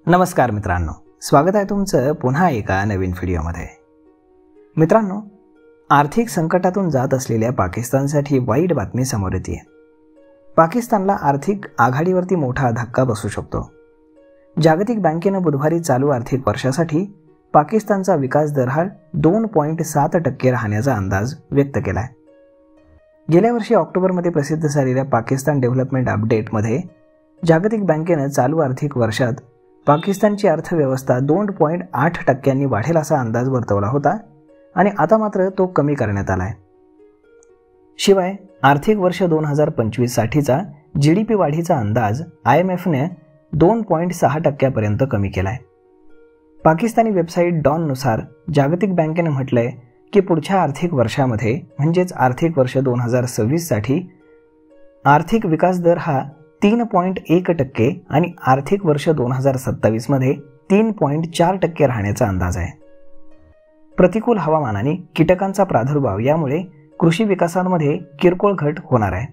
नमस्कार मित्रांनो, स्वागत आहे तुमचं पुन्हा एका नवीन व्हिडिओमध्ये। मित्रांनो, आर्थिक संकटातून जात असलेल्या पाकिस्तानसाठी वाईट बातमी समोर येते। पाकिस्तानला आर्थिक आघाडीवरती मोठा धक्का बसू शकतो। जागतिक बँकेने बुधवारी चालू आर्थिक वर्षासाठी पाकिस्तानचा विकास दर हा 2.7% राहण्याचा अंदाज व्यक्त केला आहे। गेल्या वर्षी ऑक्टोबरमध्ये प्रसिद्ध झालेल्या पाकिस्तान डेव्हलपमेंट अपडेटमध्ये जागतिक बँकेने चालू आर्थिक वर्षात पाकिस्तानची अर्थव्यवस्था 2.8% वाढेल असा अंदाज वर्तवला होता आणि आता मात्र तो कमी करण्यात आला आहे। शिवाय आर्थिक वर्ष 2025 साठीचा GDP वाढीचा अंदाज IMFने 2.6% पर्यंत कमी केला आहे। पाकिस्तानी वेबसाईट डॉननुसार जागतिक बँकेने म्हटलंय की पुढच्या आर्थिक वर्षामध्ये म्हणजेच आर्थिक वर्ष 2026 साठी आर्थिक विकास दर हा 3.1% आणि आर्थिक वर्ष 2027 मध्ये 3.4% राहण्याचा अंदाज आहे। प्रतिकूल हवामान आणि कीटकांचा प्रादुर्भाव यामुळे कृषी विकासामध्ये किरकोळ घट होणार आहे।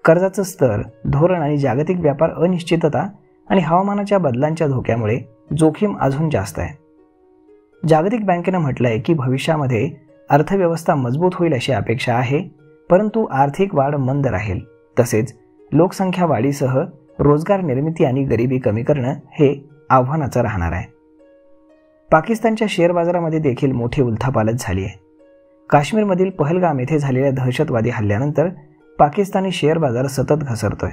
कर्जाचं स्तर, धोरण आणि जागतिक व्यापार अनिश्चितता आणि हवामानाच्या बदलांच्या धोक्यामुळे जोखीम अजून जास्त आहे। जागतिक बँकेने म्हटलंय की भविष्यामध्ये अर्थव्यवस्था मजबूत होईल अशी अपेक्षा आहे, परंतु आर्थिक वाढ मंद राहील। तसेच लोकसंख्या वाढीसह रोजगार निर्मिती आणि गरिबी कमी करणं हे आव्हानाचं राहणार आहे। पाकिस्तानच्या शेअर बाजारामध्ये देखील मोठी उलथापालथ झाली आहे। काश्मीरमधील पहलगाम येथे झालेल्या दहशतवादी हल्ल्यानंतर पाकिस्तानी शेअर बाजार सतत घसरतोय।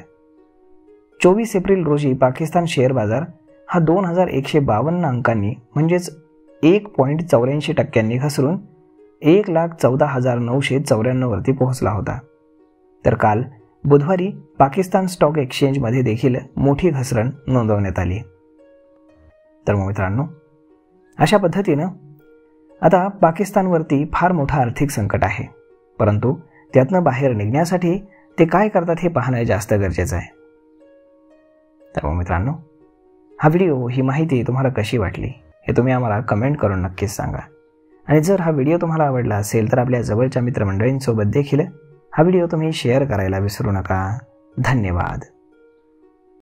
24 एप्रिल रोजी पाकिस्तान शेअर बाजार हा 2152 अंकांनी म्हणजेच 1.84% घसरून 1,14,994 वरती पोहोचला होता। तर काल बुधवारी पाकिस्तान स्टॉक एक्सचेंजमध्ये देखील मोठी घसरण नोंदवण्यात आली। तर मित्रांनो, अशा पद्धतीनं आता पाकिस्तानवरती फार मोठं आर्थिक संकट आहे, परंतु त्यातनं बाहेर निघण्यासाठी ते काय करतात हे पाहणं जास्त गरजेचं आहे। तर मित्रांनो, हा व्हिडिओ, ही माहिती तुम्हाला कशी वाटली हे तुम्ही आम्हाला कमेंट करून नक्कीच सांगा। आणि जर हा व्हिडिओ तुम्हाला आवडला असेल तर आपल्या जवळच्या मित्रमंडळींसोबत देखील हा व्हिडिओ तुम्ही शेअर करायला विसरू नका। धन्यवाद।